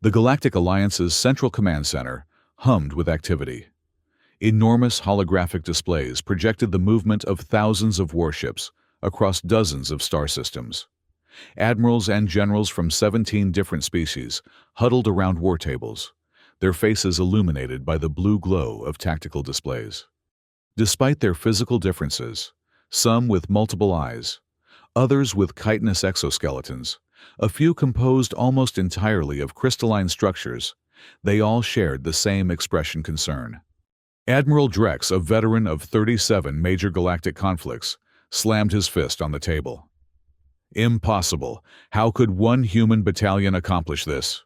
The Galactic Alliance's Central Command Center hummed with activity. Enormous holographic displays projected the movement of thousands of warships across dozens of star systems. Admirals and generals from 17 different species huddled around war tables, their faces illuminated by the blue glow of tactical displays. Despite their physical differences, some with multiple eyes, others with chitinous exoskeletons, a few composed almost entirely of crystalline structures, they all shared the same expression: concern. Admiral Drex, a veteran of 37 major galactic conflicts, slammed his fist on the table. Impossible! How could one human battalion accomplish this?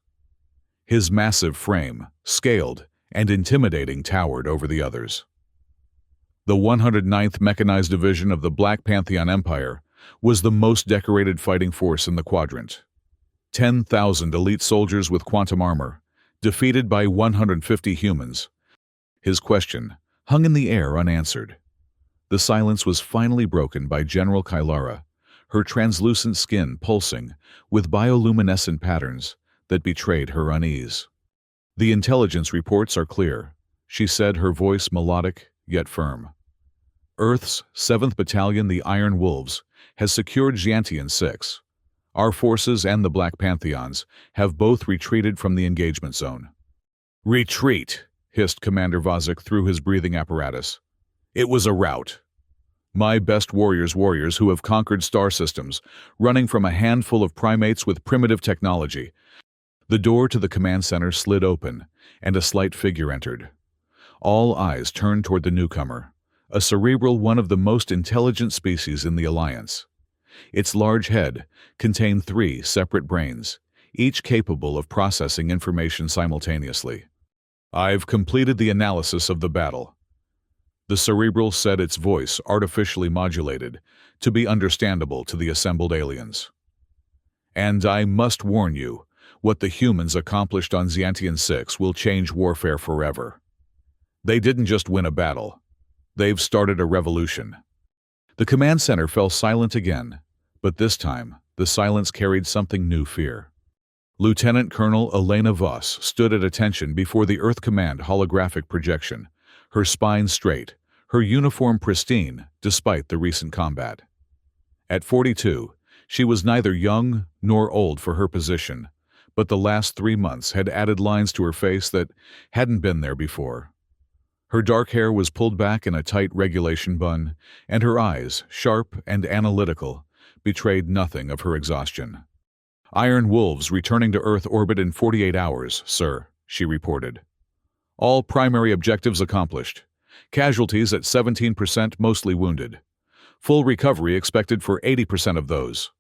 His massive frame, scaled and intimidating, towered over the others. The 109th Mechanized Division of the Black Pantheon Empire was the most decorated fighting force in the quadrant. 10,000 elite soldiers with quantum armor, defeated by 150 humans. His question hung in the air unanswered. The silence was finally broken by General Kylara, her translucent skin pulsing with bioluminescent patterns that betrayed her unease. "The intelligence reports are clear," she said, her voice melodic yet firm. "Earth's 7th Battalion, the Iron Wolves, has secured Xiantian 6. Our forces and the Black Pantheons have both retreated from the engagement zone." "Retreat!" hissed Commander Vozik through his breathing apparatus. "It was a rout. My best warriors who have conquered star systems, running from a handful of primates with primitive technology." The door to the command center slid open, and a slight figure entered. All eyes turned toward the newcomer, a cerebral one of the most intelligent species in the Alliance. Its large head contained 3 separate brains, each capable of processing information simultaneously. "I've completed the analysis of the battle," the cerebral said, its voice artificially modulated to be understandable to the assembled aliens. "And I must warn you, what the humans accomplished on Xiantian 6 will change warfare forever. They didn't just win a battle. They've started a revolution." The command center fell silent again, but this time the silence carried something new: fear. Lieutenant Colonel Elena Voss stood at attention before the Earth Command holographic projection, her spine straight, her uniform pristine despite the recent combat. At 42, she was neither young nor old for her position, but the last 3 months had added lines to her face that hadn't been there before. Her dark hair was pulled back in a tight regulation bun, and her eyes, sharp and analytical, betrayed nothing of her exhaustion. "Iron Wolves returning to Earth orbit in 48 hours, sir," she reported. "All primary objectives accomplished. Casualties at 17%, mostly wounded. Full recovery expected for 80% of those."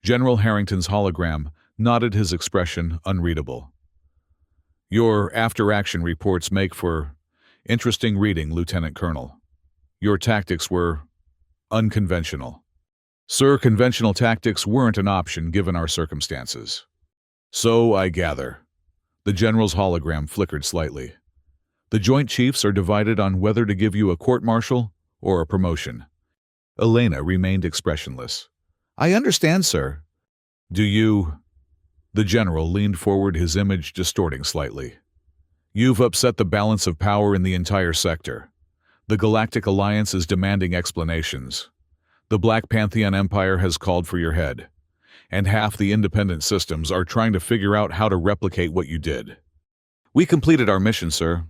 General Harrington's hologram nodded, his expression unreadable. "Your after-action reports make for interesting reading, Lieutenant Colonel. Your tactics were unconventional." "Sir, conventional tactics weren't an option given our circumstances." "So I gather." The general's hologram flickered slightly. "The Joint Chiefs are divided on whether to give you a court-martial or a promotion." Elena remained expressionless. "I understand, sir." "Do you—" The general leaned forward, his image distorting slightly. "You've upset the balance of power in the entire sector. The Galactic Alliance is demanding explanations. The Black Pantheon Empire has called for your head, and half the independent systems are trying to figure out how to replicate what you did." "We completed our mission, sir."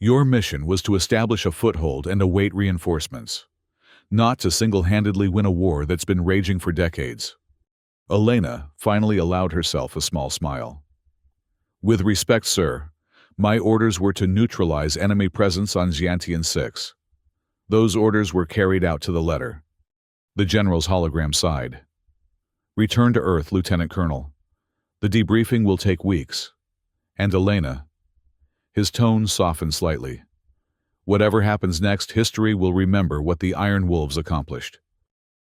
"Your mission was to establish a foothold and await reinforcements, not to single-handedly win a war that's been raging for decades." Elena finally allowed herself a small smile. "With respect, sir, my orders were to neutralize enemy presence on Xiantian 6. Those orders were carried out to the letter." The general's hologram sighed. "Return to Earth, Lieutenant Colonel. The debriefing will take weeks. And Elena—" his tone softened slightly. "Whatever happens next, history will remember what the Iron Wolves accomplished."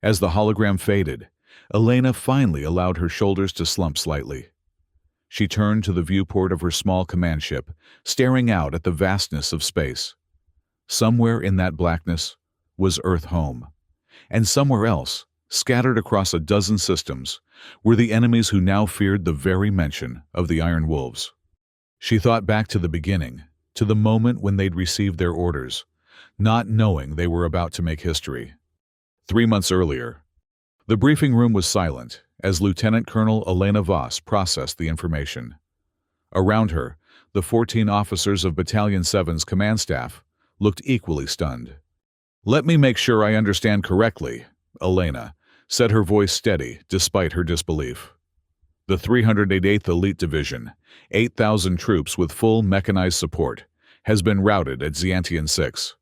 As the hologram faded, Elena finally allowed her shoulders to slump slightly. She turned to the viewport of her small command ship, staring out at the vastness of space. Somewhere in that blackness was Earth home, and somewhere else scattered across a dozen systems, were the enemies who now feared the very mention of the Iron Wolves. She thought back to the beginning, to the moment when they'd received their orders, not knowing they were about to make history. 3 months earlier, the briefing room was silent as Lieutenant Colonel Elena Voss processed the information. Around her, the 14 officers of Battalion 7's command staff looked equally stunned. "Let me make sure I understand correctly," Elena said, her voice steady despite her disbelief. "The 388th Elite Division, 8,000 troops with full mechanized support, has been routed at Xiantian 6,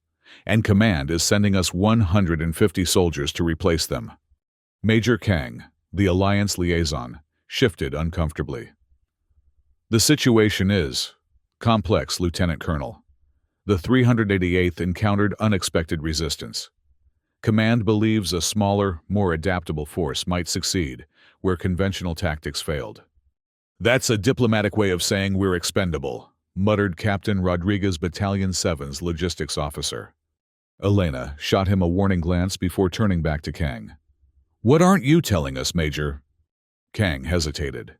and Command is sending us 150 soldiers to replace them." Major Kang, the Alliance liaison, shifted uncomfortably. "The situation is complex, Lieutenant Colonel. The 388th encountered unexpected resistance. Command believes a smaller, more adaptable force might succeed where conventional tactics failed." "That's a diplomatic way of saying we're expendable," muttered Captain Rodriguez, Battalion 7's logistics officer. Elena shot him a warning glance before turning back to Kang. "What aren't you telling us, Major?" Kang hesitated.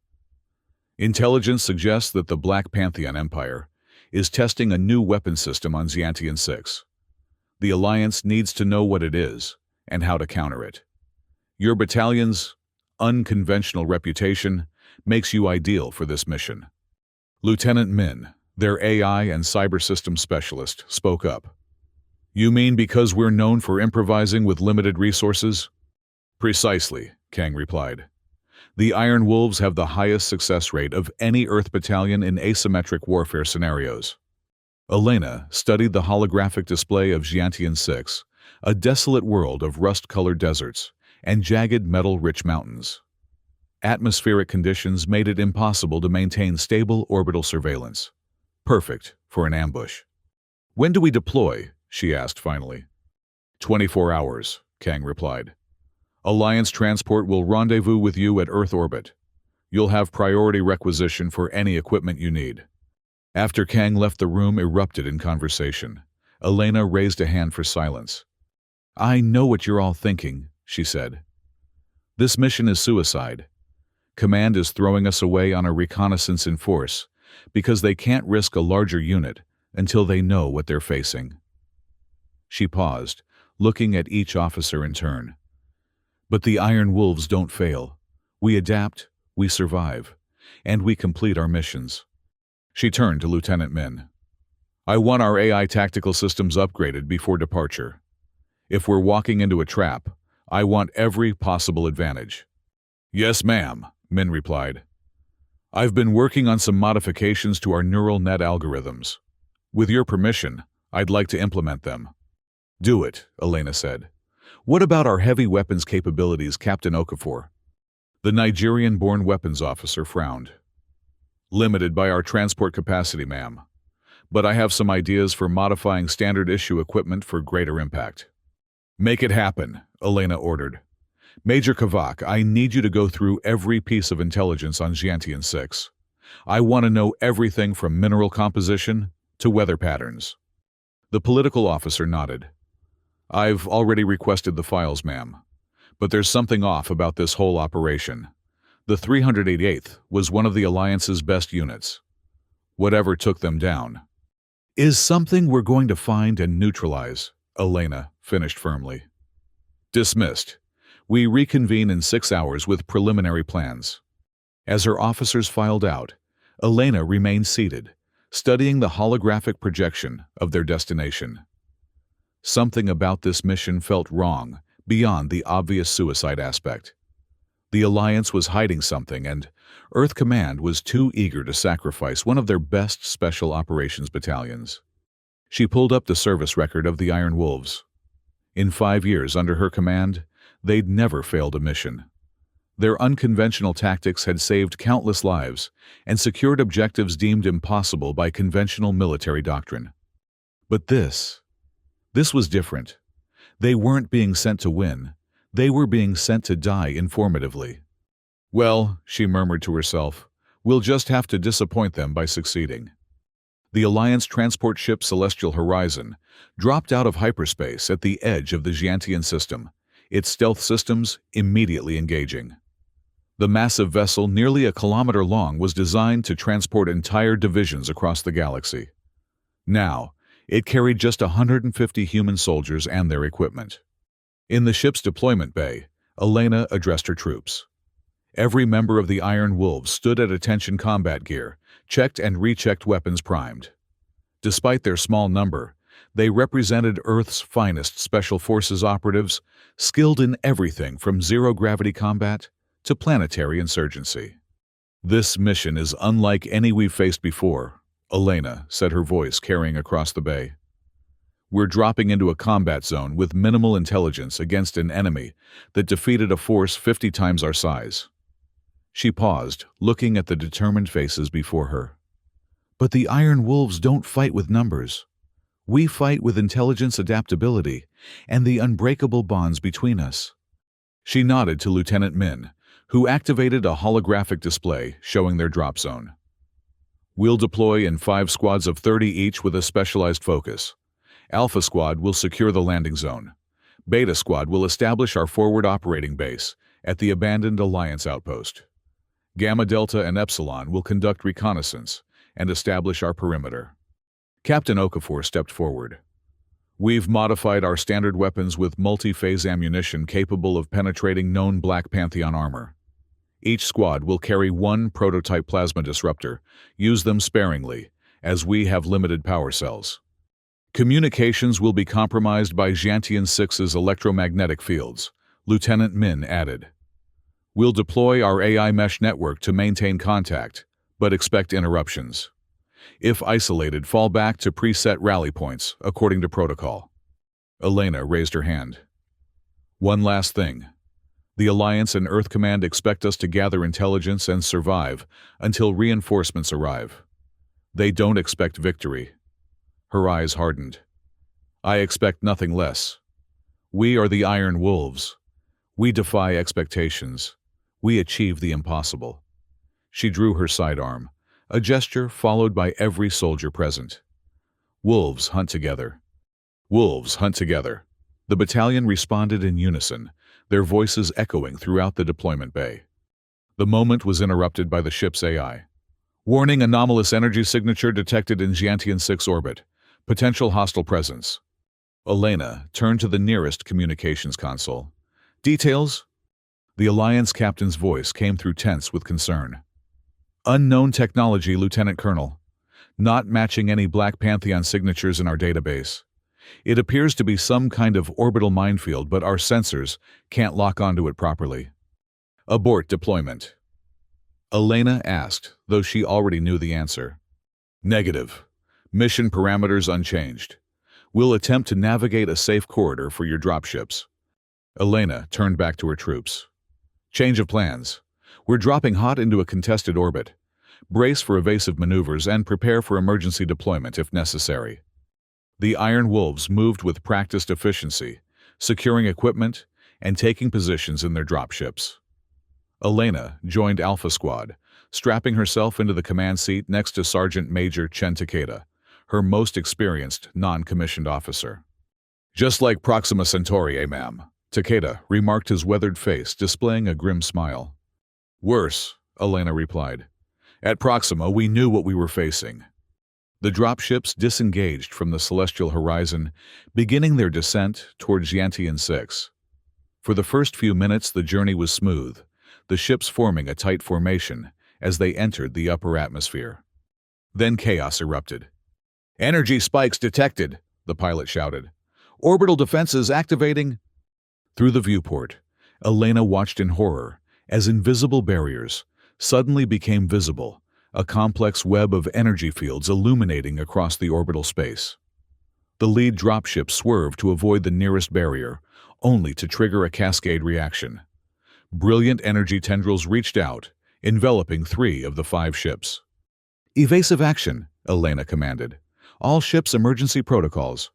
"Intelligence suggests that the Black Pantheon Empire is testing a new weapon system on Xiantian 6. The Alliance needs to know what it is and how to counter it. Your battalion's unconventional reputation makes you ideal for this mission." Lieutenant Min, their AI and cyber systems specialist, spoke up. "You mean because we're known for improvising with limited resources?" "Precisely," Kang replied. "The Iron Wolves have the highest success rate of any Earth battalion in asymmetric warfare scenarios." Elena studied the holographic display of Xiantian 6, a desolate world of rust-colored deserts and jagged metal-rich mountains. Atmospheric conditions made it impossible to maintain stable orbital surveillance. Perfect for an ambush. "When do we deploy?" she asked finally. 24 hours, Kang replied. "Alliance transport will rendezvous with you at Earth orbit. You'll have priority requisition for any equipment you need." After Kang left, the room erupted in conversation. Elena raised a hand for silence. "I know what you're all thinking," she said. "This mission is suicide. Command is throwing us away on a reconnaissance in force because they can't risk a larger unit until they know what they're facing." She paused, looking at each officer in turn. "But the Iron Wolves don't fail. We adapt, we survive, and we complete our missions." She turned to Lieutenant Min. "I want our AI tactical systems upgraded before departure. If we're walking into a trap, I want every possible advantage." "Yes, ma'am," Min replied. "I've been working on some modifications to our neural net algorithms. With your permission, I'd like to implement them." "Do it," Elena said. "What about our heavy weapons capabilities, Captain Okafor?" The Nigerian-born weapons officer frowned. "Limited by our transport capacity, ma'am. But I have some ideas for modifying standard-issue equipment for greater impact." "Make it happen," Elena ordered. "Major Kavak, I need you to go through every piece of intelligence on Xiantian 6. I want to know everything from mineral composition to weather patterns." The political officer nodded. "I've already requested the files, ma'am. But there's something off about this whole operation. The 388th was one of the Alliance's best units. Whatever took them down is something we're going to find and neutralize," Elena finished firmly. "Dismissed. We reconvene in 6 hours with preliminary plans." As her officers filed out, Elena remained seated, studying the holographic projection of their destination. Something about this mission felt wrong, beyond the obvious suicide aspect. The Alliance was hiding something, and Earth Command was too eager to sacrifice one of their best special operations battalions. She pulled up the service record of the Iron Wolves. In 5 years under her command, they'd never failed a mission. Their unconventional tactics had saved countless lives and secured objectives deemed impossible by conventional military doctrine. But this was different. They weren't being sent to win. They were being sent to die informatively. "Well," she murmured to herself, "we'll just have to disappoint them by succeeding." The Alliance transport ship Celestial Horizon dropped out of hyperspace at the edge of the Xiantian system, its stealth systems immediately engaging. The massive vessel, nearly a kilometer long, was designed to transport entire divisions across the galaxy. Now, it carried just 150 human soldiers and their equipment. In the ship's deployment bay, Elena addressed her troops. Every member of the Iron Wolves stood at attention, combat gear, checked and rechecked, weapons primed. Despite their small number, they represented Earth's finest special forces operatives, skilled in everything from zero-gravity combat to planetary insurgency. "This mission is unlike any we've faced before," Elena said, her voice carrying across the bay. "We're dropping into a combat zone with minimal intelligence against an enemy that defeated a force 50 times our size." She paused, looking at the determined faces before her. "But the Iron Wolves don't fight with numbers. We fight with intelligence, adaptability, and the unbreakable bonds between us." She nodded to Lieutenant Min, who activated a holographic display showing their drop zone. "We'll deploy in 5 squads of 30 each with a specialized focus. Alpha Squad will secure the landing zone. Beta Squad will establish our forward operating base at the abandoned Alliance outpost. Gamma, Delta, and Epsilon will conduct reconnaissance and establish our perimeter." Captain Okafor stepped forward. "We've modified our standard weapons with multi-phase ammunition capable of penetrating known Black Pantheon armor. Each squad will carry 1 prototype plasma disruptor. Use them sparingly, as we have limited power cells. Communications will be compromised by Xiantian 6's electromagnetic fields," Lieutenant Min added. "We'll deploy our AI mesh network to maintain contact, but expect interruptions. If isolated, fall back to preset rally points, according to protocol." Elena raised her hand. "One last thing. The Alliance and Earth Command expect us to gather intelligence and survive until reinforcements arrive. They don't expect victory." Her eyes hardened. "I expect nothing less. We are the Iron Wolves. We defy expectations. We achieve the impossible." She drew her sidearm, a gesture followed by every soldier present. "Wolves hunt together. Wolves hunt together." The battalion responded in unison, their voices echoing throughout the deployment bay. The moment was interrupted by the ship's AI. "Warning: anomalous energy signature detected in Xiantian 6 orbit. Potential hostile presence." Elena turned to the nearest communications console. "Details?" The Alliance captain's voice came through, tense with concern. "Unknown technology, Lieutenant Colonel. Not matching any Black Pantheon signatures in our database. It appears to be some kind of orbital minefield, but our sensors can't lock onto it properly." "Abort deployment?" Elena asked, though she already knew the answer. "Negative. Mission parameters unchanged. We'll attempt to navigate a safe corridor for your dropships." Elena turned back to her troops. "Change of plans. We're dropping hot into a contested orbit. Brace for evasive maneuvers and prepare for emergency deployment if necessary." The Iron Wolves moved with practiced efficiency, securing equipment and taking positions in their dropships. Elena joined Alpha Squad, strapping herself into the command seat next to Sergeant Major Chen Takeda, her most experienced non-commissioned officer. "Just like Proxima Centauri, eh, ma'am?" Takeda remarked, his weathered face displaying a grim smile. "Worse," Elena replied. "At Proxima, we knew what we were facing." The dropships disengaged from the celestial horizon, beginning their descent toward Xiantian 6. For the first few minutes, the journey was smooth, the ships forming a tight formation as they entered the upper atmosphere. Then chaos erupted. "Energy spikes detected," the pilot shouted. "Orbital defenses activating." Through the viewport, Elena watched in horror as invisible barriers suddenly became visible, a complex web of energy fields illuminating across the orbital space. The lead dropship swerved to avoid the nearest barrier, only to trigger a cascade reaction. Brilliant energy tendrils reached out, enveloping 3 of the 5 ships. "Evasive action," Elena commanded. "All ships emergency protocols."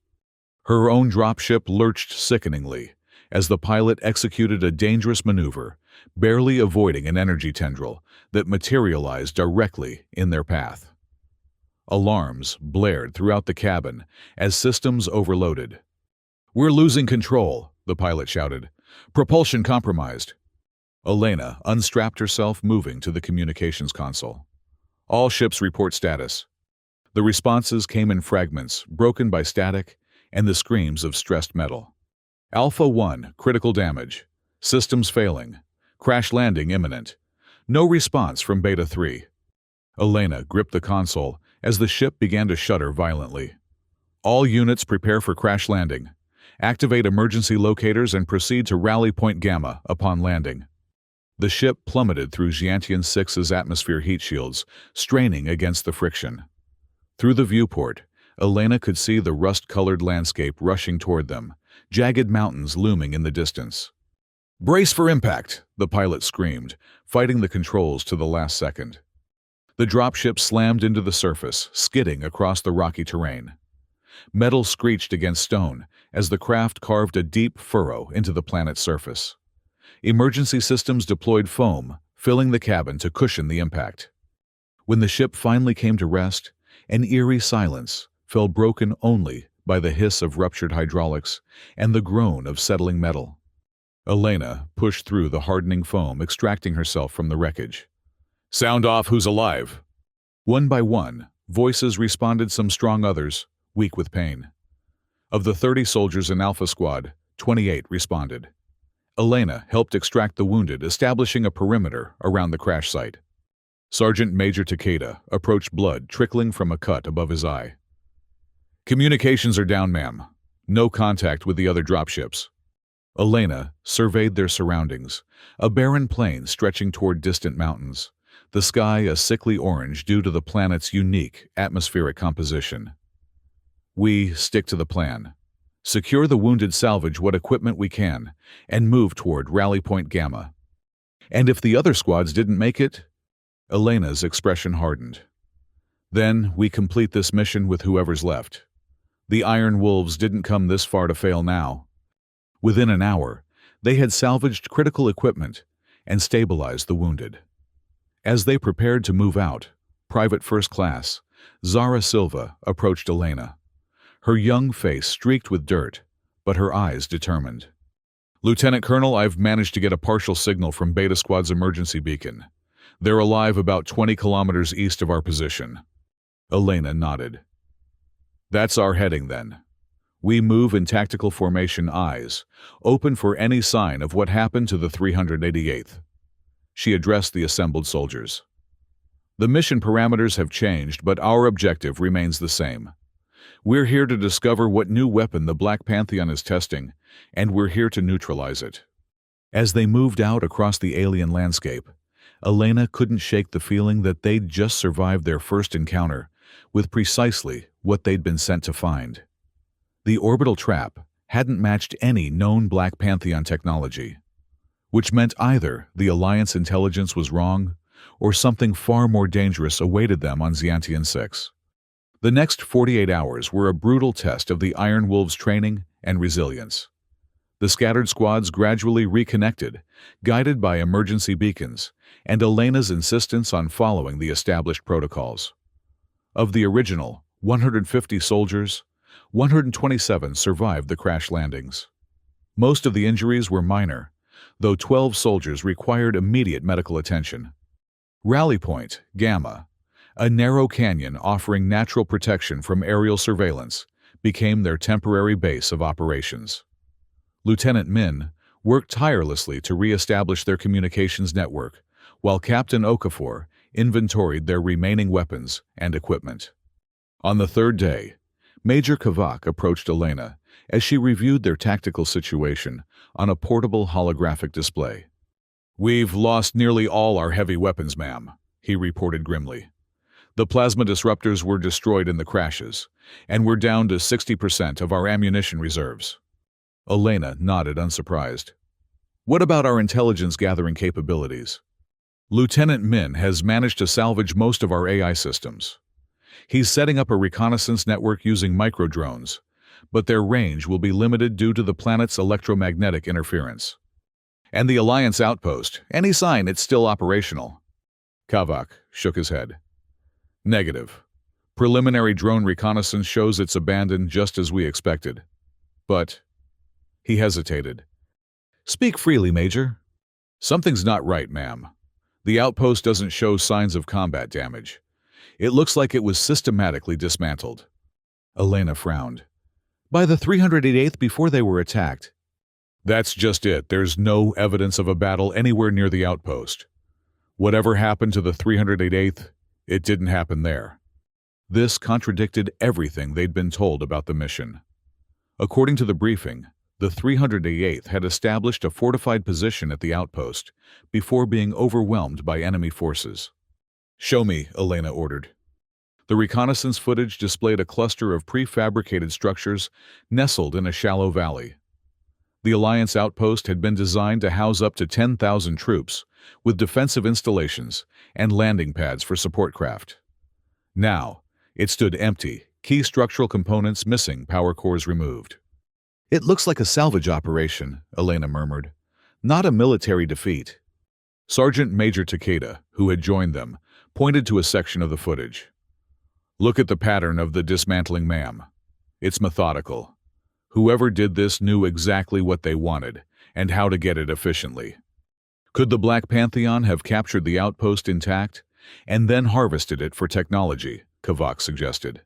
Her own dropship lurched sickeningly as the pilot executed a dangerous maneuver, barely avoiding an energy tendril that materialized directly in their path. Alarms blared throughout the cabin as systems overloaded. "We're losing control," the pilot shouted. "Propulsion compromised." Elena unstrapped herself, moving to the communications console. "All ships report status." The responses came in fragments, broken by static and the screams of stressed metal. Alpha 1, critical damage. Systems failing. Crash landing imminent. No response from Beta 3. Elena gripped the console as the ship began to shudder violently. "All units prepare for crash landing. Activate emergency locators and proceed to rally point Gamma upon landing." The ship plummeted through Xiantian 6's atmosphere heat shields, straining against the friction. Through the viewport, Elena could see the rust-colored landscape rushing toward them, jagged mountains looming in the distance. "Brace for impact," the pilot screamed, fighting the controls to the last second. The dropship slammed into the surface, skidding across the rocky terrain. Metal screeched against stone as the craft carved a deep furrow into the planet's surface. Emergency systems deployed foam, filling the cabin to cushion the impact. When the ship finally came to rest, an eerie silence fell, broken only by the hiss of ruptured hydraulics and the groan of settling metal. Elena pushed through the hardening foam, extracting herself from the wreckage. "Sound off who's alive." One by one, voices responded, some strong, others weak with pain. Of the 30 soldiers in Alpha Squad, 28 responded. Elena helped extract the wounded, establishing a perimeter around the crash site. Sergeant Major Takeda approached, blood trickling from a cut above his eye. "Communications are down, ma'am. No contact with the other dropships." Elena surveyed their surroundings, a barren plain stretching toward distant mountains, the sky a sickly orange due to the planet's unique atmospheric composition. "We stick to the plan. Secure the wounded, salvage what equipment we can, and move toward Rally Point Gamma. And if the other squads didn't make it?" Elena's expression hardened. "Then we complete this mission with whoever's left. The Iron Wolves didn't come this far to fail now." Within an hour, they had salvaged critical equipment and stabilized the wounded. As they prepared to move out, Private First Class Zara Silva approached Elena. Her young face streaked with dirt, but her eyes determined. "Lieutenant Colonel, I've managed to get a partial signal from Beta Squad's emergency beacon. They're alive about 20 kilometers east of our position." Elena nodded. "That's our heading, then. We move in tactical formation, eyes open for any sign of what happened to the 388th. She addressed the assembled soldiers. "The mission parameters have changed, but our objective remains the same. We're here to discover what new weapon the Black Pantheon is testing, and we're here to neutralize it." As they moved out across the alien landscape, Elena couldn't shake the feeling that they'd just survived their first encounter with precisely what they'd been sent to find. The orbital trap hadn't matched any known Black Pantheon technology, which meant either the Alliance intelligence was wrong or something far more dangerous awaited them on Xiantian 6. The next 48 hours were a brutal test of the Iron Wolves' training and resilience. The scattered squads gradually reconnected, guided by emergency beacons, and Elena's insistence on following the established protocols. Of the original 150 soldiers, 127 survived the crash landings. Most of the injuries were minor, though 12 soldiers required immediate medical attention. Rally Point Gamma, a narrow canyon offering natural protection from aerial surveillance, became their temporary base of operations. Lieutenant Min worked tirelessly to re-establish their communications network, while Captain Okafor inventoried their remaining weapons and equipment. On the third day, Major Kavak approached Elena as she reviewed their tactical situation on a portable holographic display. "We've lost nearly all our heavy weapons, ma'am," he reported grimly. "The plasma disruptors were destroyed in the crashes, and we're down to 60% of our ammunition reserves." Elena nodded, unsurprised. "What about our intelligence-gathering capabilities?" "Lieutenant Min has managed to salvage most of our AI systems. He's setting up a reconnaissance network using microdrones, but their range will be limited due to the planet's electromagnetic interference. And the Alliance outpost, any sign it's still operational?" Kavak shook his head. "Negative. Preliminary drone reconnaissance shows it's abandoned, just as we expected. But..." He hesitated. Speak freely, Major. Something's not right, ma'am. The outpost doesn't show signs of combat damage. It looks like it was systematically dismantled. Elena frowned. By the 388th before they were attacked. That's just it. There's no evidence of a battle anywhere near the outpost. Whatever happened to the 388th, it didn't happen there. This contradicted everything they'd been told about the mission. According to the briefing, the 388th had established a fortified position at the outpost before being overwhelmed by enemy forces. Show me, Elena ordered. The reconnaissance footage displayed a cluster of prefabricated structures nestled in a shallow valley. The Alliance outpost had been designed to house up to 10,000 troops, with defensive installations and landing pads for support craft. Now, it stood empty, key structural components missing, power cores removed. It looks like a salvage operation, Elena murmured. Not a military defeat. Sergeant Major Takeda, who had joined them, pointed to a section of the footage. Look at the pattern of the dismantling, ma'am. It's methodical. Whoever did this knew exactly what they wanted and how to get it efficiently. Could the Black Pantheon have captured the outpost intact and then harvested it for technology? Kavak suggested.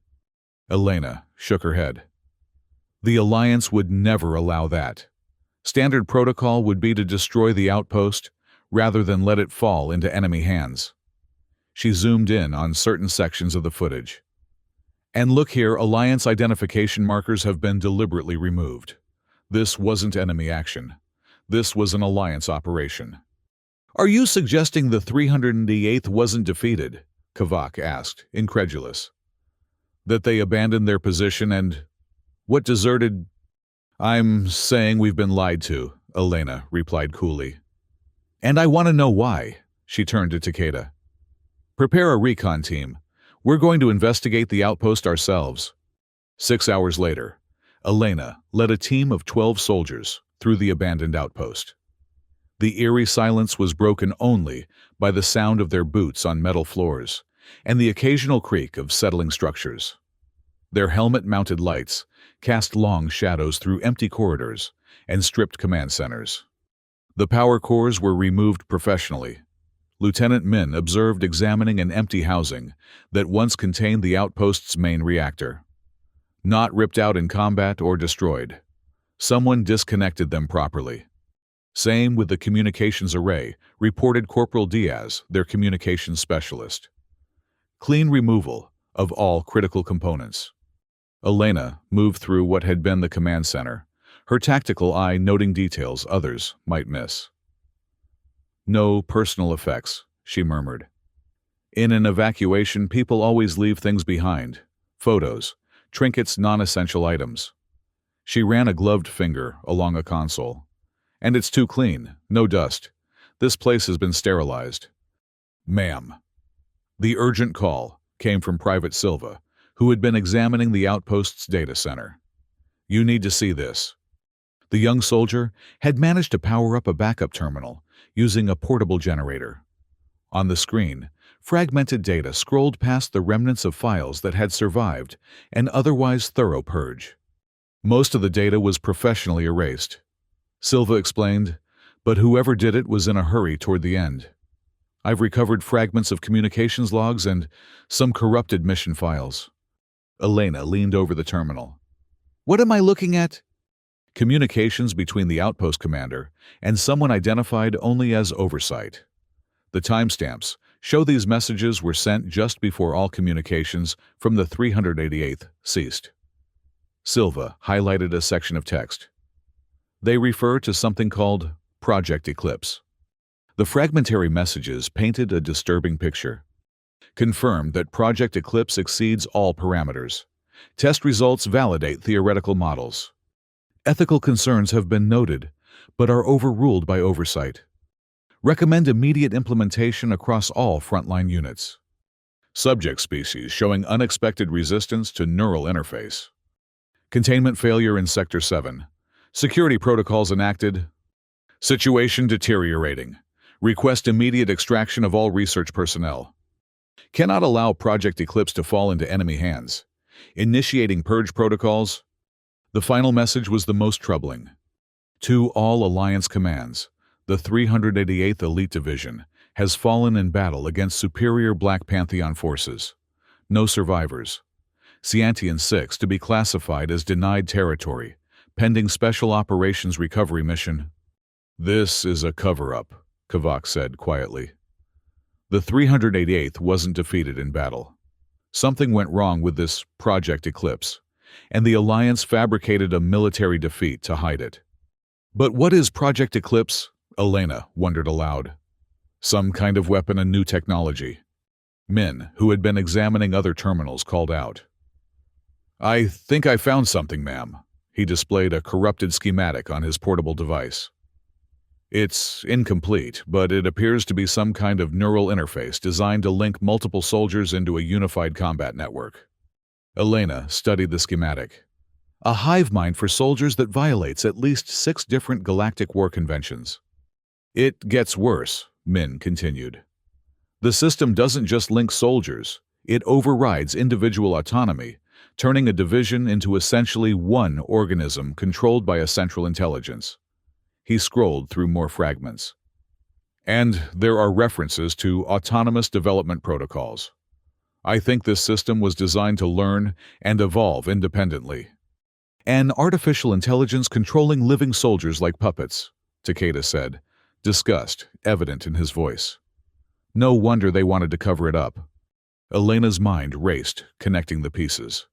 Elena shook her head. The Alliance would never allow that. Standard protocol would be to destroy the outpost rather than let it fall into enemy hands. She zoomed in on certain sections of the footage. And look here, Alliance identification markers have been deliberately removed. This wasn't enemy action. This was an Alliance operation. Are you suggesting the 388th wasn't defeated? Kavak asked, incredulous. That they abandoned their position and... what deserted? I'm saying we've been lied to, Elena replied coolly. And I want to know why, she turned to Takeda. Prepare a recon team. We're going to investigate the outpost ourselves. 6 hours later, Elena led a team of 12 soldiers through the abandoned outpost. The eerie silence was broken only by the sound of their boots on metal floors and the occasional creak of settling structures. Their helmet-mounted lights cast long shadows through empty corridors and stripped command centers. The power cores were removed professionally. Lieutenant Min observed examining an empty housing that once contained the outpost's main reactor. Not ripped out in combat or destroyed. Someone disconnected them properly. Same with the communications array, reported Corporal Diaz, their communications specialist. Clean removal of all critical components. Elena moved through what had been the command center, her tactical eye noting details others might miss. No personal effects, she murmured. In an evacuation, people always leave things behind. Photos, trinkets, non-essential items. She ran a gloved finger along a console. And it's too clean, no dust. This place has been sterilized. Ma'am. The urgent call came from Private Silva, who had been examining the outpost's data center. You need to see this. The young soldier had managed to power up a backup terminal using a portable generator. On the screen, fragmented data scrolled past the remnants of files that had survived an otherwise thorough purge. Most of the data was professionally erased. Silva explained, but whoever did it was in a hurry toward the end. I've recovered fragments of communications logs and some corrupted mission files. Elena leaned over the terminal. What am I looking at? Communications between the outpost commander and someone identified only as Oversight. The timestamps show these messages were sent just before all communications from the 388th ceased. Silva highlighted a section of text. They refer to something called Project Eclipse. The fragmentary messages painted a disturbing picture. Confirmed that Project Eclipse exceeds all parameters. Test results validate theoretical models. Ethical concerns have been noted, but are overruled by Oversight. Recommend immediate implementation across all frontline units. Subject species showing unexpected resistance to neural interface. Containment failure in Sector 7. Security protocols enacted. Situation deteriorating. Request immediate extraction of all research personnel. Cannot allow Project Eclipse to fall into enemy hands. Initiating purge protocols. The final message was the most troubling. To all Alliance commands, the 388th Elite Division has fallen in battle against superior Black Pantheon forces. No survivors. Scientian 6 to be classified as denied territory, pending Special Operations Recovery Mission. This is a cover-up, Kavak said quietly. The 388th wasn't defeated in battle. Something went wrong with this Project Eclipse, and the Alliance fabricated a military defeat to hide it. But what is Project Eclipse? Elena wondered aloud. Some kind of weapon and new technology. Min, who had been examining other terminals, called out. I think I found something, ma'am. He displayed a corrupted schematic on his portable device. It's incomplete, but it appears to be some kind of neural interface designed to link multiple soldiers into a unified combat network. Elena studied the schematic. A hive mind for soldiers that violates at least 6 different galactic war conventions. It gets worse, Min continued. The system doesn't just link soldiers, it overrides individual autonomy, turning a division into essentially one organism controlled by a central intelligence. He scrolled through more fragments. And there are references to autonomous development protocols. I think this system was designed to learn and evolve independently. An artificial intelligence controlling living soldiers like puppets, Takeda said, disgust evident in his voice. No wonder they wanted to cover it up. Elena's mind raced, connecting the pieces.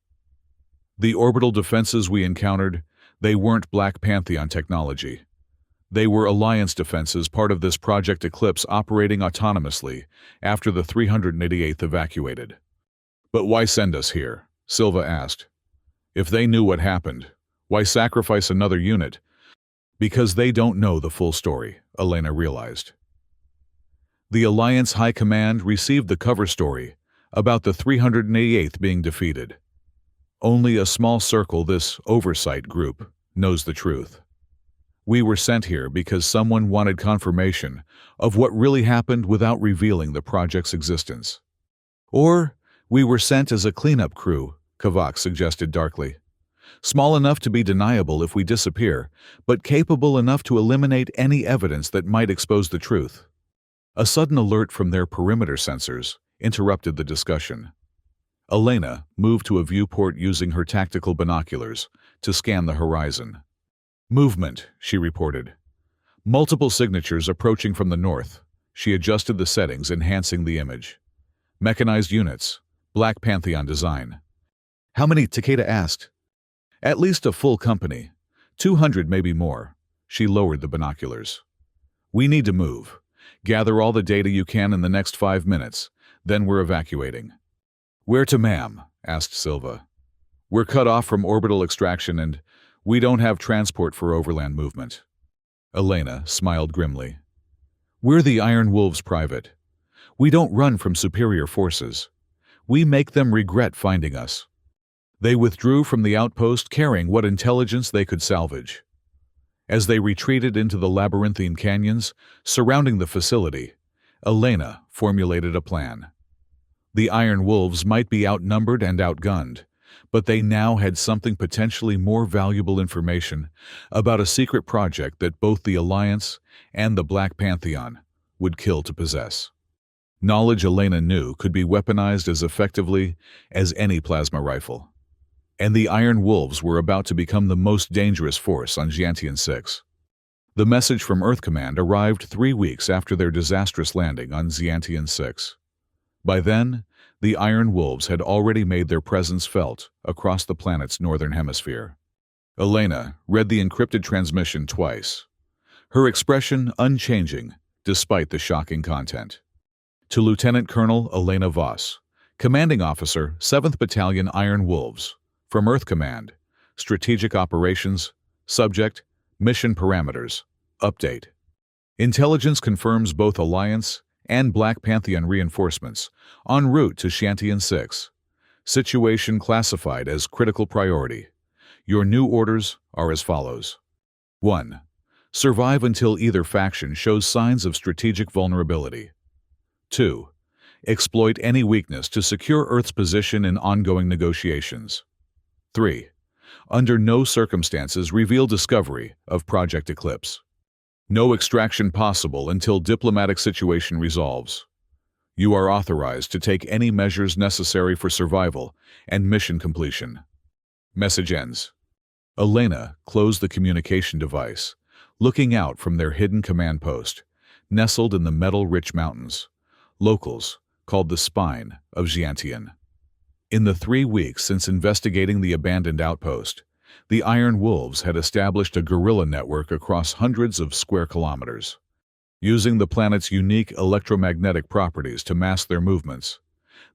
The orbital defenses we encountered, they weren't Black Pantheon technology. They were Alliance defenses, part of this Project Eclipse operating autonomously after the 388th evacuated. But why send us here? Silva asked. If they knew what happened, why sacrifice another unit? Because they don't know the full story, Elena realized. The Alliance High Command received the cover story about the 388th being defeated. Only a small circle, this oversight group, knows the truth. We were sent here because someone wanted confirmation of what really happened without revealing the project's existence. Or we were sent as a cleanup crew, Kavak suggested darkly. Small enough to be deniable if we disappear, but capable enough to eliminate any evidence that might expose the truth. A sudden alert from their perimeter sensors interrupted the discussion. Elena moved to a viewport using her tactical binoculars to scan the horizon. Movement, she reported. Multiple signatures approaching from the north. She adjusted the settings, enhancing the image. Mechanized units, Black Pantheon design. How many? Takeda asked. At least a full company. 200, maybe more. She lowered the binoculars. We need to move. Gather all the data you can in the next 5 minutes, then we're evacuating. Where to, ma'am? Asked Silva. We're cut off from orbital extraction and we don't have transport for overland movement. Elena smiled grimly. We're the Iron Wolves Private. We don't run from superior forces. We make them regret finding us. They withdrew from the outpost carrying what intelligence they could salvage. As they retreated into the labyrinthine canyons surrounding the facility, Elena formulated a plan. The Iron Wolves might be outnumbered and outgunned, but they now had something potentially more valuable information about a secret project that both the Alliance and the Black Pantheon would kill to possess. Knowledge Elena knew could be weaponized as effectively as any plasma rifle. And the Iron Wolves were about to become the most dangerous force on Xiantian 6. The message from Earth Command arrived 3 weeks after their disastrous landing on Xiantian 6. By then, the Iron Wolves had already made their presence felt across the planet's northern hemisphere. Elena read the encrypted transmission twice, her expression unchanging despite the shocking content. To Lieutenant Colonel Elena Voss, Commanding Officer, 7th Battalion Iron Wolves, from Earth Command, Strategic Operations, Subject, Mission Parameters, Update. Intelligence confirms both Alliance and Black Pantheon reinforcements en route to Xiantian 6. Situation classified as critical priority. Your new orders are as follows. 1. Survive until either faction shows signs of strategic vulnerability. 2. Exploit any weakness to secure Earth's position in ongoing negotiations. 3. Under no circumstances reveal discovery of Project Eclipse. No extraction possible until diplomatic situation resolves. You are authorized to take any measures necessary for survival and mission completion. Message ends. Elena closed the communication device, looking out from their hidden command post, nestled in the metal-rich mountains. Locals called the spine of Xiantian. In the 3 weeks since investigating the abandoned outpost, the Iron Wolves had established a guerrilla network across hundreds of square kilometers. Using the planet's unique electromagnetic properties to mask their movements,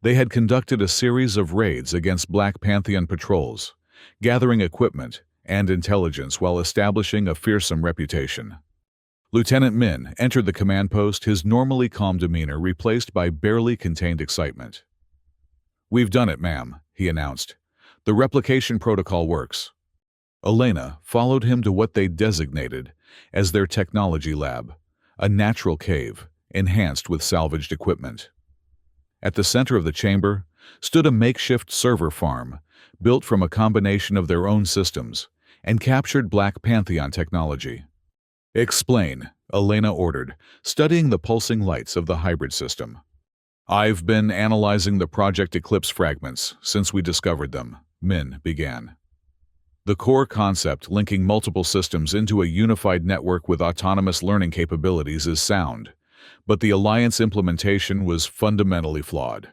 they had conducted a series of raids against Black Pantheon patrols, gathering equipment and intelligence while establishing a fearsome reputation. Lieutenant Min entered the command post, his normally calm demeanor replaced by barely contained excitement. "We've done it, ma'am," he announced. "The replication protocol works." Elena followed him to what they designated as their technology lab, a natural cave enhanced with salvaged equipment. At the center of the chamber stood a makeshift server farm built from a combination of their own systems and captured Black Pantheon technology. "Explain," Elena ordered, studying the pulsing lights of the hybrid system. "I've been analyzing the Project Eclipse fragments since we discovered them," Min began. "The core concept linking multiple systems into a unified network with autonomous learning capabilities is sound, but the Alliance implementation was fundamentally flawed.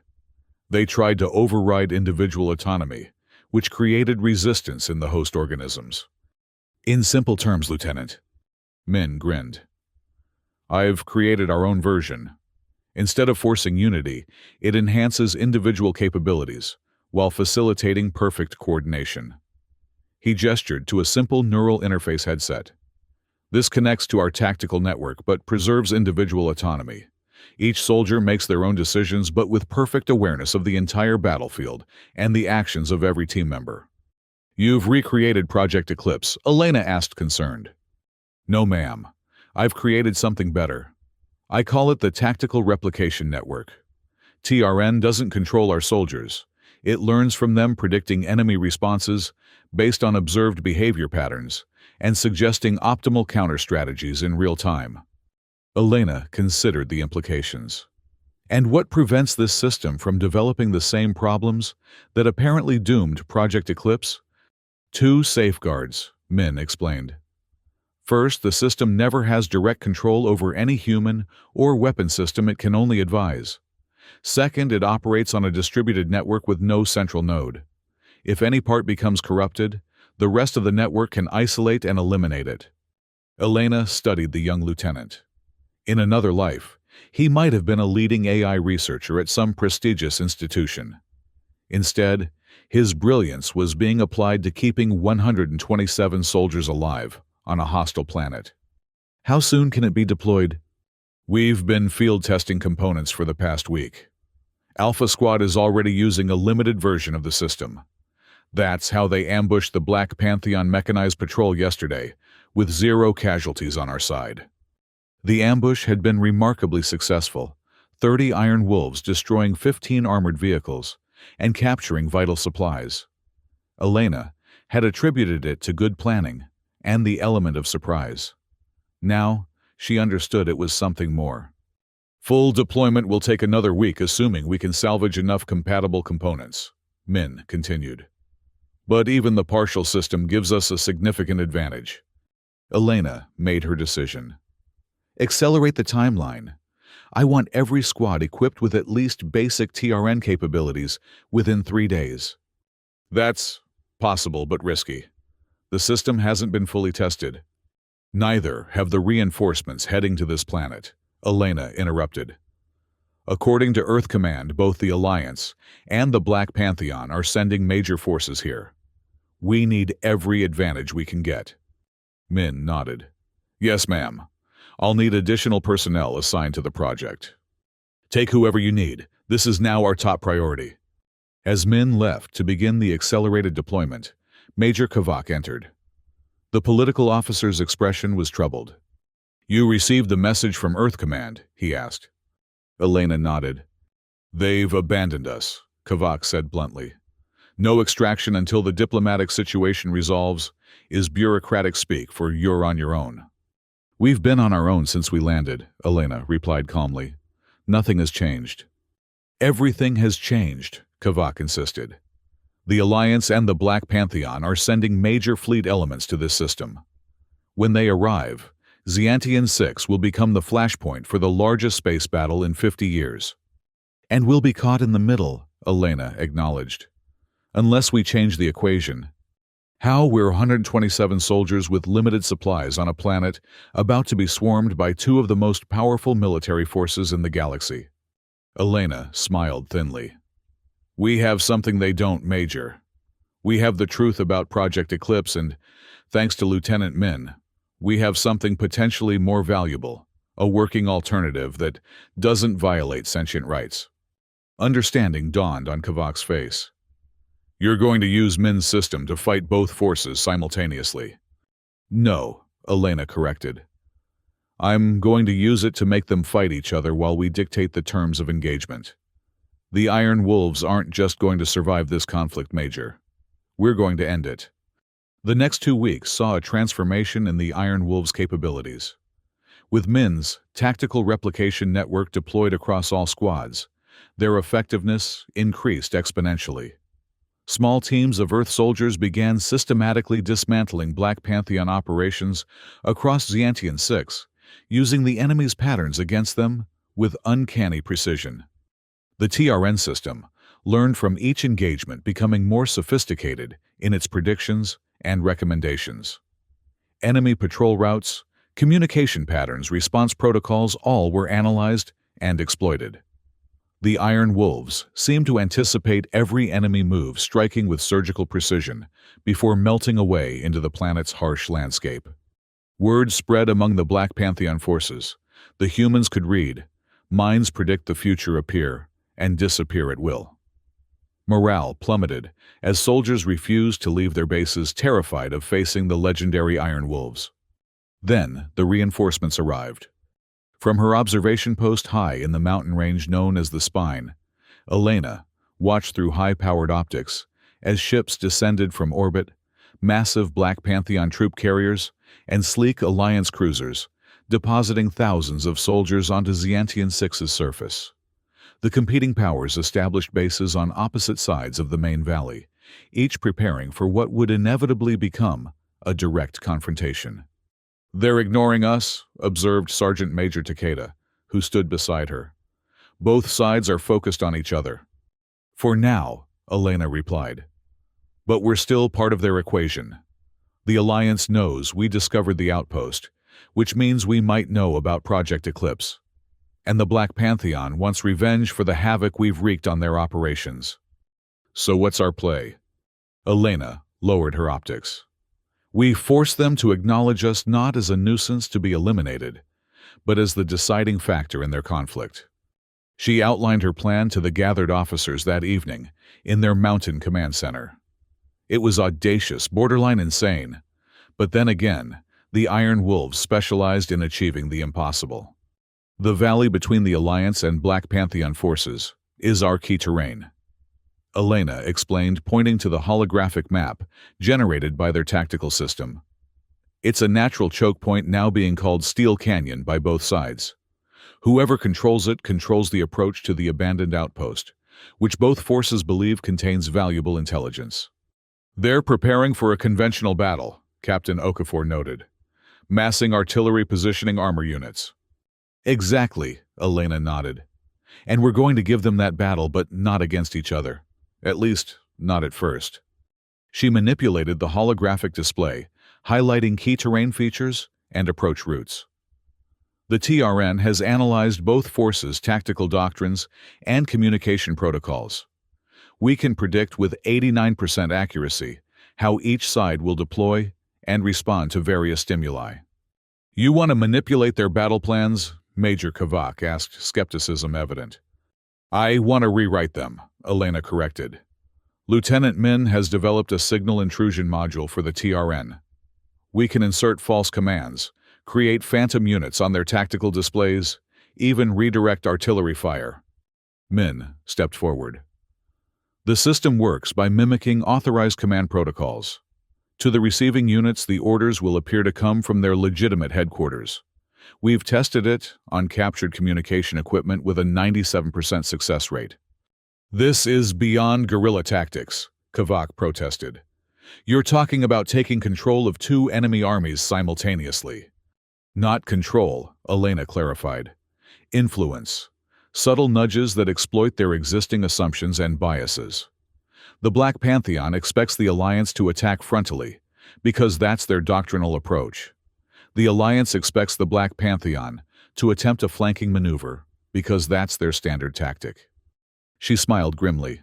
They tried to override individual autonomy, which created resistance in the host organisms." "In simple terms, Lieutenant," Min grinned, "I've created our own version. Instead of forcing unity, it enhances individual capabilities while facilitating perfect coordination." He gestured to a simple neural interface headset. "This connects to our tactical network but preserves individual autonomy. Each soldier makes their own decisions but with perfect awareness of the entire battlefield and the actions of every team member." "You've recreated Project Eclipse?" Elena asked, concerned. "No, ma'am. I've created something better. I call it the Tactical Replication Network. TRN doesn't control our soldiers. It learns from them, predicting enemy responses based on observed behavior patterns and suggesting optimal counter-strategies in real time." Elena considered the implications. "And what prevents this system from developing the same problems that apparently doomed Project Eclipse?" "2 safeguards," Min explained. "First, the system never has direct control over any human or weapon system, it can only advise. Second, it operates on a distributed network with no central node. If any part becomes corrupted, the rest of the network can isolate and eliminate it." Elena studied the young lieutenant. In another life, he might have been a leading AI researcher at some prestigious institution. Instead, his brilliance was being applied to keeping 127 soldiers alive on a hostile planet. "How soon can it be deployed?" "We've been field testing components for the past week. Alpha Squad is already using a limited version of the system. That's how they ambushed the Black Pantheon mechanized patrol yesterday, with 0 casualties on our side." The ambush had been remarkably successful, 30 Iron Wolves destroying 15 armored vehicles and capturing vital supplies. Elena had attributed it to good planning and the element of surprise. Now, she understood it was something more. "Full deployment will take another week, assuming we can salvage enough compatible components," Min continued. "But even the partial system gives us a significant advantage." Elena made her decision. "Accelerate the timeline. I want every squad equipped with at least basic TRN capabilities within 3 days." "That's possible but risky. The system hasn't been fully tested." "Neither have the reinforcements heading to this planet," Elena interrupted. "According to Earth Command, both the Alliance and the Black Pantheon are sending major forces here. We need every advantage we can get." Min nodded. "Yes, ma'am. I'll need additional personnel assigned to the project." "Take whoever you need. This is now our top priority." As Min left to begin the accelerated deployment, Major Kavak entered. The political officer's expression was troubled. "You received the message from Earth Command?" he asked. Elena nodded. "They've abandoned us," Kavak said bluntly. No extraction until the diplomatic situation resolves is bureaucratic speak for you're on your own. We've been on our own since we landed, Elena replied calmly. Nothing has changed. Everything has changed, Kavak insisted. The Alliance and the Black Pantheon are sending major fleet elements to this system. When they arrive, Xiantian 6 will become the flashpoint for the largest space battle in 50 years. And we'll be caught in the middle, Elena acknowledged. Unless we change the equation. How we're 127 soldiers with limited supplies on a planet about to be swarmed by two of the most powerful military forces in the galaxy. Elena smiled thinly. We have something they don't, Major. We have the truth about Project Eclipse and, thanks to Lieutenant Min, we have something potentially more valuable, a working alternative that doesn't violate sentient rights. Understanding dawned on Kavak's face. You're going to use Min's system to fight both forces simultaneously. No, Elena corrected. I'm going to use it to make them fight each other while we dictate the terms of engagement. The Iron Wolves aren't just going to survive this conflict, Major. We're going to end it. The next 2 weeks saw a transformation in the Iron Wolves' capabilities. With Min's tactical replication network deployed across all squads, their effectiveness increased exponentially. Small teams of Earth soldiers began systematically dismantling Black Pantheon operations across Xiantian 6, using the enemy's patterns against them with uncanny precision. The TRN system learned from each engagement, becoming more sophisticated in its predictions and recommendations. Enemy patrol routes, communication patterns, response protocols, all were analyzed and exploited. The Iron Wolves seemed to anticipate every enemy move, striking with surgical precision before melting away into the planet's harsh landscape. Word spread among the Black Pantheon forces. The humans could read, minds predict the future, appear and disappear at will. Morale plummeted as soldiers refused to leave their bases, terrified of facing the legendary Iron Wolves. Then the reinforcements arrived. From her observation post high in the mountain range known as the Spine, Elena watched through high-powered optics as ships descended from orbit, massive Black Pantheon troop carriers, and sleek Alliance cruisers, depositing thousands of soldiers onto Xiantian 6's surface. The competing powers established bases on opposite sides of the main valley, each preparing for what would inevitably become a direct confrontation. They're ignoring us, observed Sergeant Major Takeda, who stood beside her. Both sides are focused on each other. For now, Elena replied. But we're still part of their equation. The Alliance knows we discovered the outpost, which means we might know about Project Eclipse. And the Black Pantheon wants revenge for the havoc we've wreaked on their operations. So what's our play? Elena lowered her optics. We force them to acknowledge us not as a nuisance to be eliminated, but as the deciding factor in their conflict. She outlined her plan to the gathered officers that evening in their mountain command center. It was audacious, borderline insane, but then again, the Iron Wolves specialized in achieving the impossible. The valley between the Alliance and Black Pantheon forces is our key terrain. Elena explained, pointing to the holographic map generated by their tactical system. It's a natural choke point now being called Steel Canyon by both sides. Whoever controls it controls the approach to the abandoned outpost, which both forces believe contains valuable intelligence. They're preparing for a conventional battle, Captain Okafor noted. Massing artillery, positioning armor units. Exactly, Elena nodded. And we're going to give them that battle, but not against each other. At least, not at first. She manipulated the holographic display, highlighting key terrain features and approach routes. The TRN has analyzed both forces' tactical doctrines and communication protocols. We can predict with 89% accuracy how each side will deploy and respond to various stimuli. You want to manipulate their battle plans? Major Kavak asked, skepticism evident. I want to rewrite them, Elena corrected. Lieutenant Min has developed a signal intrusion module for the TRN. We can insert false commands, create phantom units on their tactical displays, even redirect artillery fire. Min stepped forward. The system works by mimicking authorized command protocols. To the receiving units, the orders will appear to come from their legitimate headquarters. We've tested it on captured communication equipment with a 97% success rate. This is beyond guerrilla tactics, Kavak protested. You're talking about taking control of two enemy armies simultaneously. Not control, Elena clarified. Influence. Subtle nudges that exploit their existing assumptions and biases. The Black Pantheon expects the Alliance to attack frontally, because that's their doctrinal approach. The Alliance expects the Black Pantheon to attempt a flanking maneuver, because that's their standard tactic. She smiled grimly.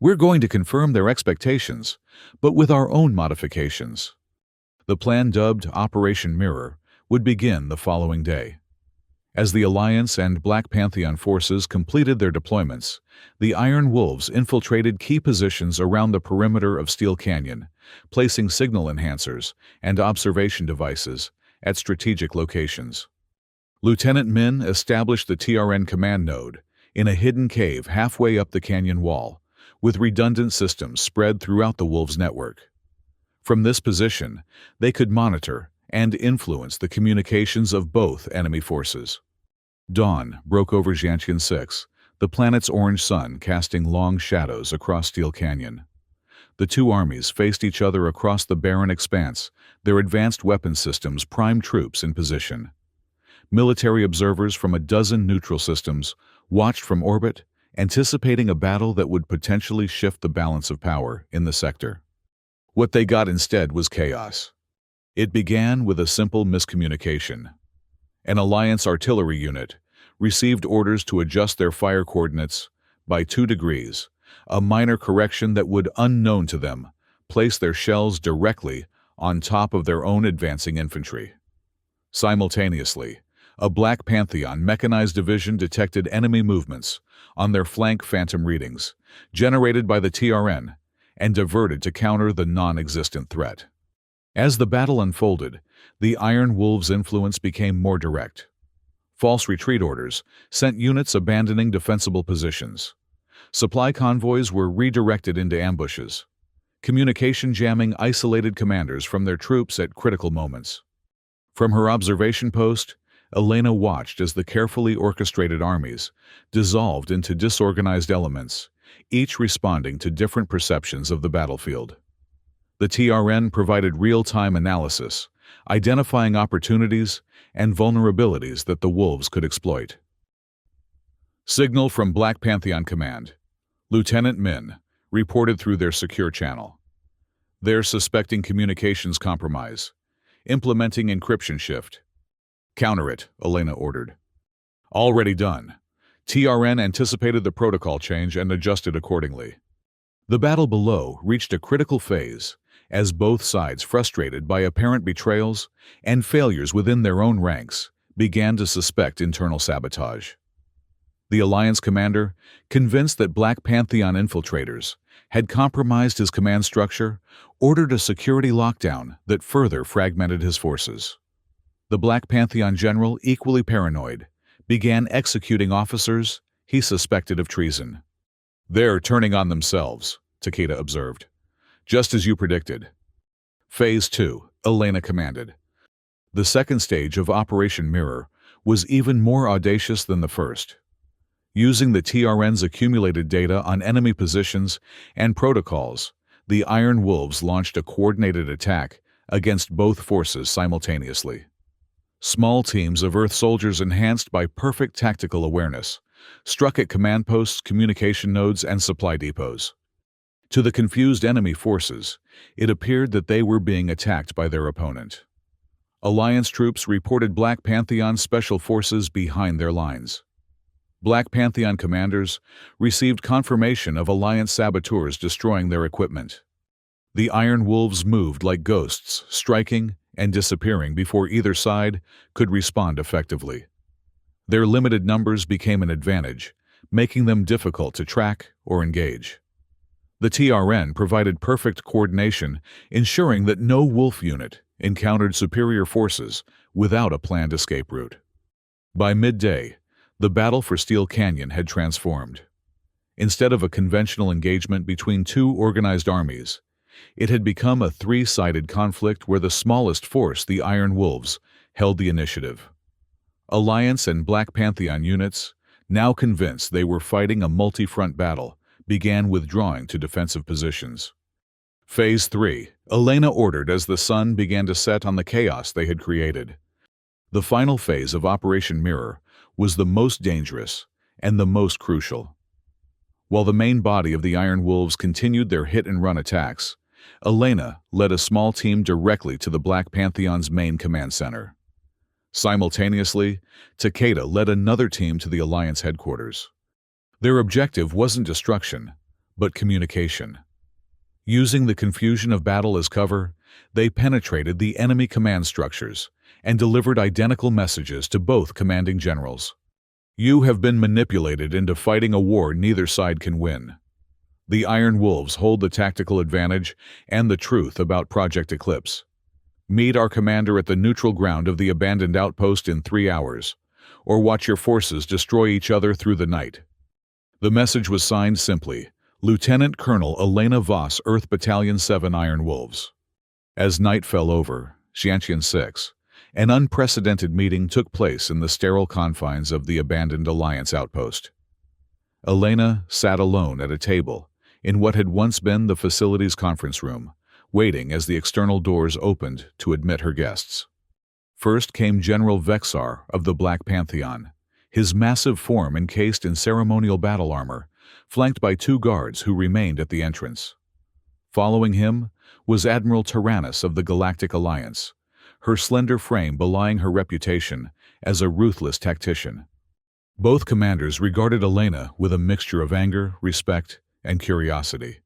We're going to confirm their expectations, but with our own modifications. The plan, dubbed Operation Mirror, would begin the following day. As the Alliance and Black Pantheon forces completed their deployments, the Iron Wolves infiltrated key positions around the perimeter of Steel Canyon, placing signal enhancers and observation devices at strategic locations. Lieutenant Min established the TRN command node in a hidden cave halfway up the canyon wall, with redundant systems spread throughout the Wolves' network. From this position, they could monitor and influence the communications of both enemy forces. Dawn broke over Jiantian 6, the planet's orange sun casting long shadows across Steel Canyon. The two armies faced each other across the barren expanse, their advanced weapon systems primed troops in position. Military observers from a dozen neutral systems watched from orbit, anticipating a battle that would potentially shift the balance of power in the sector. What they got instead was chaos. It began with a simple miscommunication. An Alliance artillery unit received orders to adjust their fire coordinates by 2 degrees, a minor correction that would, unknown to them, place their shells directly on top of their own advancing infantry. Simultaneously, a Black Pantheon mechanized division detected enemy movements on their flank phantom readings, generated by the TRN, and diverted to counter the non-existent threat. As the battle unfolded, the Iron Wolves' influence became more direct. False retreat orders sent units abandoning defensible positions. Supply convoys were redirected into ambushes. Communication jamming isolated commanders from their troops at critical moments. From her observation post, Elena watched as the carefully orchestrated armies dissolved into disorganized elements, each responding to different perceptions of the battlefield. The TRN provided real-time analysis, identifying opportunities and vulnerabilities that the Wolves could exploit. Signal from Black Pantheon Command. Lieutenant Min reported through their secure channel. They're suspecting communications compromise, implementing encryption shift. Counter it, Elena ordered. Already done. TRN anticipated the protocol change and adjusted accordingly. The battle below reached a critical phase as both sides, frustrated by apparent betrayals and failures within their own ranks, began to suspect internal sabotage. The Alliance commander, convinced that Black Pantheon infiltrators had compromised his command structure, ordered a security lockdown that further fragmented his forces. The Black Pantheon general, equally paranoid, began executing officers he suspected of treason. They're turning on themselves, Takeda observed. Just as you predicted. Phase 2, Elena commanded. The second stage of Operation Mirror was even more audacious than the first. Using the TRN's accumulated data on enemy positions and protocols, the Iron Wolves launched a coordinated attack against both forces simultaneously. Small teams of Earth soldiers enhanced by perfect tactical awareness struck at command posts, communication nodes, and supply depots. To the confused enemy forces, it appeared that they were being attacked by their opponent. Alliance troops reported Black Pantheon special forces behind their lines. Black Pantheon commanders received confirmation of Alliance saboteurs destroying their equipment. The Iron Wolves moved like ghosts, striking and disappearing before either side could respond effectively. Their limited numbers became an advantage, making them difficult to track or engage. The TRN provided perfect coordination, ensuring that no Wolf unit encountered superior forces without a planned escape route. By midday, the battle for Steel Canyon had transformed. Instead of a conventional engagement between two organized armies, it had become a three-sided conflict where the smallest force, the Iron Wolves, held the initiative. Alliance and Black Pantheon units, now convinced they were fighting a multi-front battle, began withdrawing to defensive positions. Phase 3, Elena ordered as the sun began to set on the chaos they had created. The final phase of Operation Mirror was the most dangerous and the most crucial. While the main body of the Iron Wolves continued their hit-and-run attacks, Elena led a small team directly to the Black Pantheon's main command center. Simultaneously, Takeda led another team to the Alliance headquarters. Their objective wasn't destruction, but communication. Using the confusion of battle as cover, they penetrated the enemy command structures and delivered identical messages to both commanding generals. You have been manipulated into fighting a war neither side can win. The Iron Wolves hold the tactical advantage and the truth about Project Eclipse. Meet our commander at the neutral ground of the abandoned outpost in 3 hours, or watch your forces destroy each other through the night. The message was signed simply, Lieutenant Colonel Elena Voss, Earth Battalion 7 Iron Wolves. As night fell over, Xiantian 6, an unprecedented meeting took place in the sterile confines of the abandoned Alliance outpost. Elena sat alone at a table in what had once been the facility's conference room, waiting as the external doors opened to admit her guests. First came General Vexar of the Black Pantheon, his massive form encased in ceremonial battle armor, flanked by 2 guards who remained at the entrance. Following him was Admiral Tyrannus of the Galactic Alliance, her slender frame belying her reputation as a ruthless tactician. Both commanders regarded Elena with a mixture of anger, respect, and curiosity.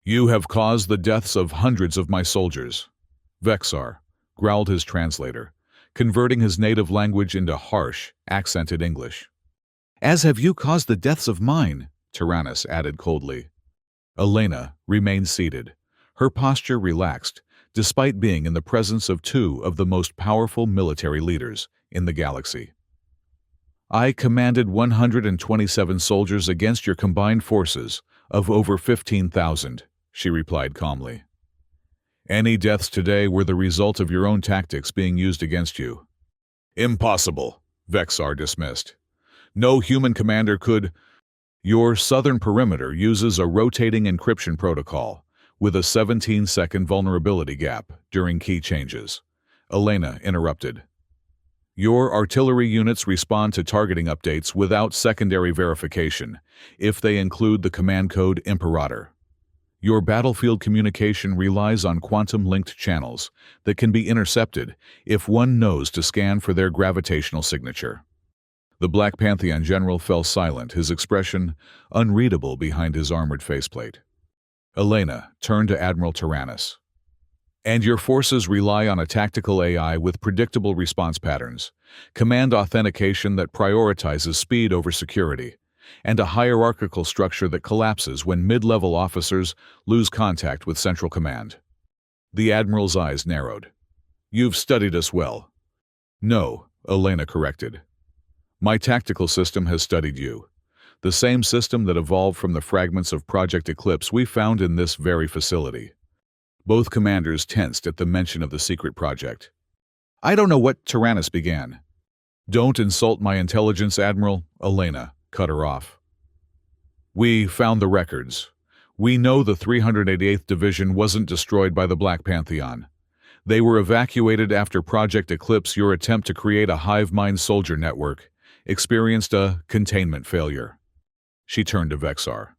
You have caused the deaths of hundreds of my soldiers, Vexar, growled his translator, converting his native language into harsh, accented English. As have you caused the deaths of mine, Tyrannus added coldly. Elena remained seated, her posture relaxed, despite being in the presence of 2 of the most powerful military leaders in the galaxy. I commanded 127 soldiers against your combined forces of over 15,000, she replied calmly. Any deaths today were the result of your own tactics being used against you. Impossible, Vexar dismissed. No human commander could. Your southern perimeter uses a rotating encryption protocol with a 17-second vulnerability gap during key changes, Elena interrupted. Your artillery units respond to targeting updates without secondary verification if they include the command code Imperator. Your battlefield communication relies on quantum-linked channels that can be intercepted if one knows to scan for their gravitational signature. The Black Pantheon general fell silent, his expression unreadable behind his armored faceplate. Elena turned to Admiral Tyrannus. And your forces rely on a tactical AI with predictable response patterns, command authentication that prioritizes speed over security, and a hierarchical structure that collapses when mid-level officers lose contact with Central Command. The Admiral's eyes narrowed. You've studied us well. No, Elena corrected. My tactical system has studied you. The same system that evolved from the fragments of Project Eclipse we found in this very facility. Both commanders tensed at the mention of the secret project. I don't know what Tyrannus began. Don't insult my intelligence, Admiral, Elena cut her off. We found the records. We know the 388th Division wasn't destroyed by the Black Pantheon. They were evacuated after Project Eclipse. Your attempt to create a hive mind soldier network experienced a containment failure. She turned to Vexar.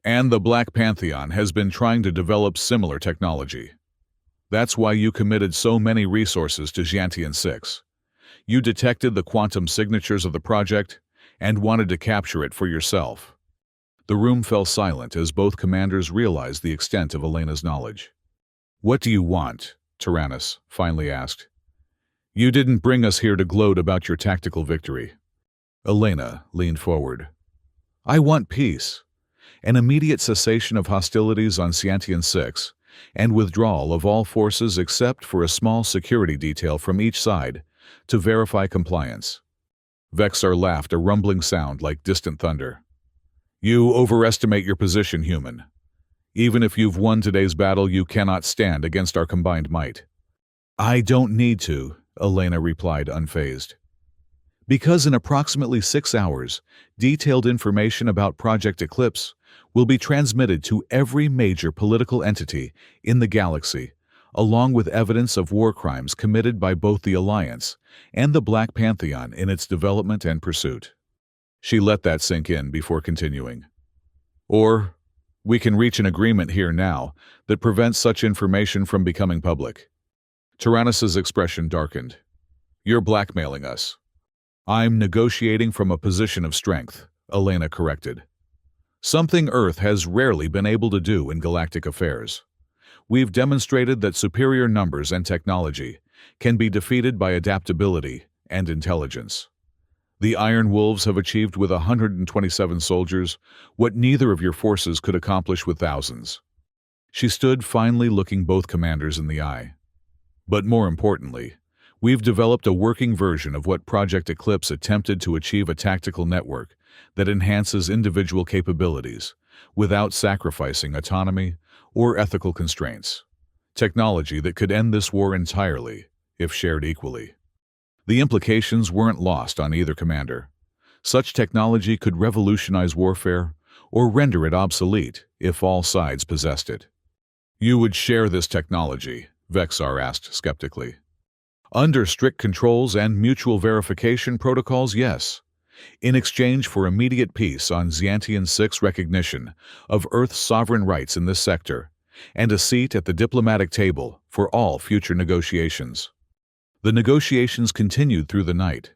And the Black Pantheon has been trying to develop similar technology. That's why you committed so many resources to Xiantian 6. You detected the quantum signatures of the project and wanted to capture it for yourself. The room fell silent as both commanders realized the extent of Elena's knowledge. What do you want? Tyrannus finally asked. You didn't bring us here to gloat about your tactical victory. Elena leaned forward. I want peace. An immediate cessation of hostilities on Xiantian 6, and withdrawal of all forces except for a small security detail from each side to verify compliance. Vexar laughed, a rumbling sound like distant thunder. You overestimate your position, human. Even if you've won today's battle, you cannot stand against our combined might. I don't need to, Elena replied unfazed. Because in approximately 6 hours, detailed information about Project Eclipse will be transmitted to every major political entity in the galaxy, along with evidence of war crimes committed by both the Alliance and the Black Pantheon in its development and pursuit. She let that sink in before continuing. Or, we can reach an agreement here now that prevents such information from becoming public. Tyrannus's expression darkened. You're blackmailing us. I'm negotiating from a position of strength, Elena corrected. Something Earth has rarely been able to do in galactic affairs. We've demonstrated that superior numbers and technology can be defeated by adaptability and intelligence. The Iron Wolves have achieved with 127 soldiers what neither of your forces could accomplish with thousands. She stood finally looking both commanders in the eye. But more importantly, we've developed a working version of what Project Eclipse attempted to achieve, a tactical network that enhances individual capabilities without sacrificing autonomy or ethical constraints. Technology that could end this war entirely if shared equally. The implications weren't lost on either commander. Such technology could revolutionize warfare or render it obsolete if all sides possessed it. You would share this technology, Vexar asked skeptically. Under strict controls and mutual verification protocols, yes. In exchange for immediate peace on Xiantian 6 recognition of Earth's sovereign rights in this sector, and a seat at the diplomatic table for all future negotiations. The negotiations continued through the night.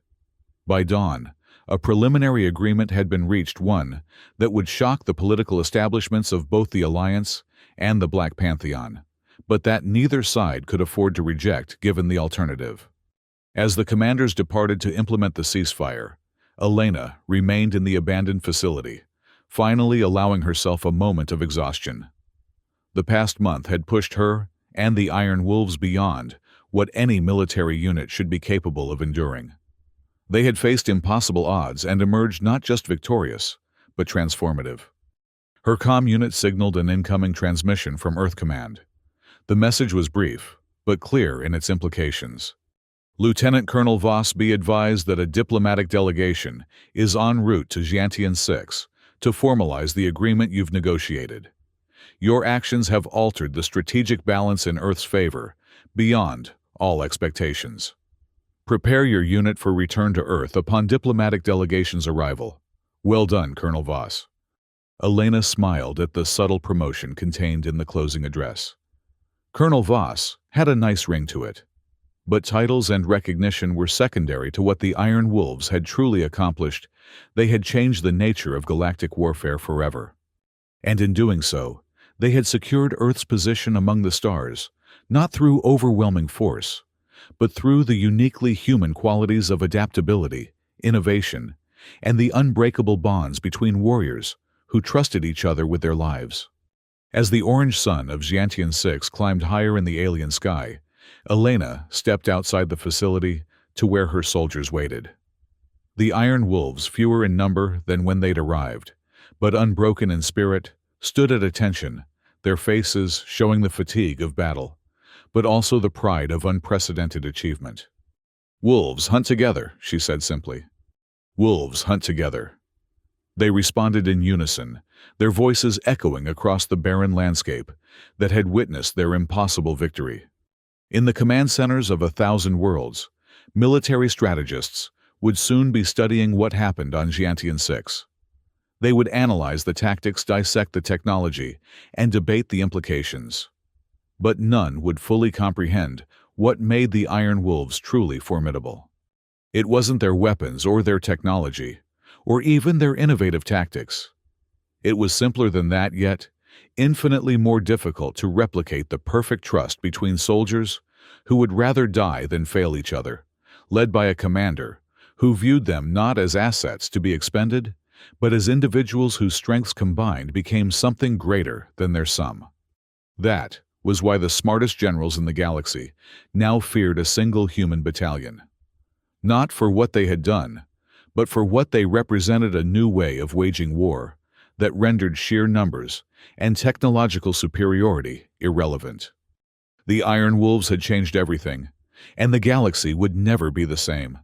By dawn, a preliminary agreement had been reached, one that would shock the political establishments of both the Alliance and the Black Pantheon, but that neither side could afford to reject given the alternative. As the commanders departed to implement the ceasefire, Elena remained in the abandoned facility, finally allowing herself a moment of exhaustion. The past month had pushed her and the Iron Wolves beyond what any military unit should be capable of enduring. They had faced impossible odds and emerged not just victorious, but transformative. Her comm unit signaled an incoming transmission from Earth Command. The message was brief, but clear in its implications. Lieutenant Colonel Voss, be advised that a diplomatic delegation is en route to Xiantian 6 to formalize the agreement you've negotiated. Your actions have altered the strategic balance in Earth's favor, beyond all expectations. Prepare your unit for return to Earth upon diplomatic delegation's arrival. Well done, Colonel Voss. Elena smiled at the subtle promotion contained in the closing address. Colonel Voss had a nice ring to it, but titles and recognition were secondary to what the Iron Wolves had truly accomplished. They had changed the nature of galactic warfare forever. And in doing so, they had secured Earth's position among the stars, not through overwhelming force, but through the uniquely human qualities of adaptability, innovation, and the unbreakable bonds between warriors who trusted each other with their lives. As the orange sun of Xiantian 6 climbed higher in the alien sky, Elena stepped outside the facility to where her soldiers waited. The Iron Wolves, fewer in number than when they'd arrived, but unbroken in spirit, stood at attention, their faces showing the fatigue of battle, but also the pride of unprecedented achievement. Wolves hunt together, she said simply. Wolves hunt together. They responded in unison, their voices echoing across the barren landscape that had witnessed their impossible victory. In the command centers of 1,000 worlds, military strategists would soon be studying what happened on Xiantian 6. They would analyze the tactics, dissect the technology, and debate the implications. But none would fully comprehend what made the Iron Wolves truly formidable. It wasn't their weapons or their technology, or even their innovative tactics. It was simpler than that, yet infinitely more difficult to replicate the perfect trust between soldiers who would rather die than fail each other, led by a commander who viewed them not as assets to be expended, but as individuals whose strengths combined became something greater than their sum. That was why the smartest generals in the galaxy now feared a single human battalion. Not for what they had done, but for what they represented: a new way of waging war that rendered sheer numbers and technological superiority irrelevant. The Iron Wolves had changed everything, and the galaxy would never be the same.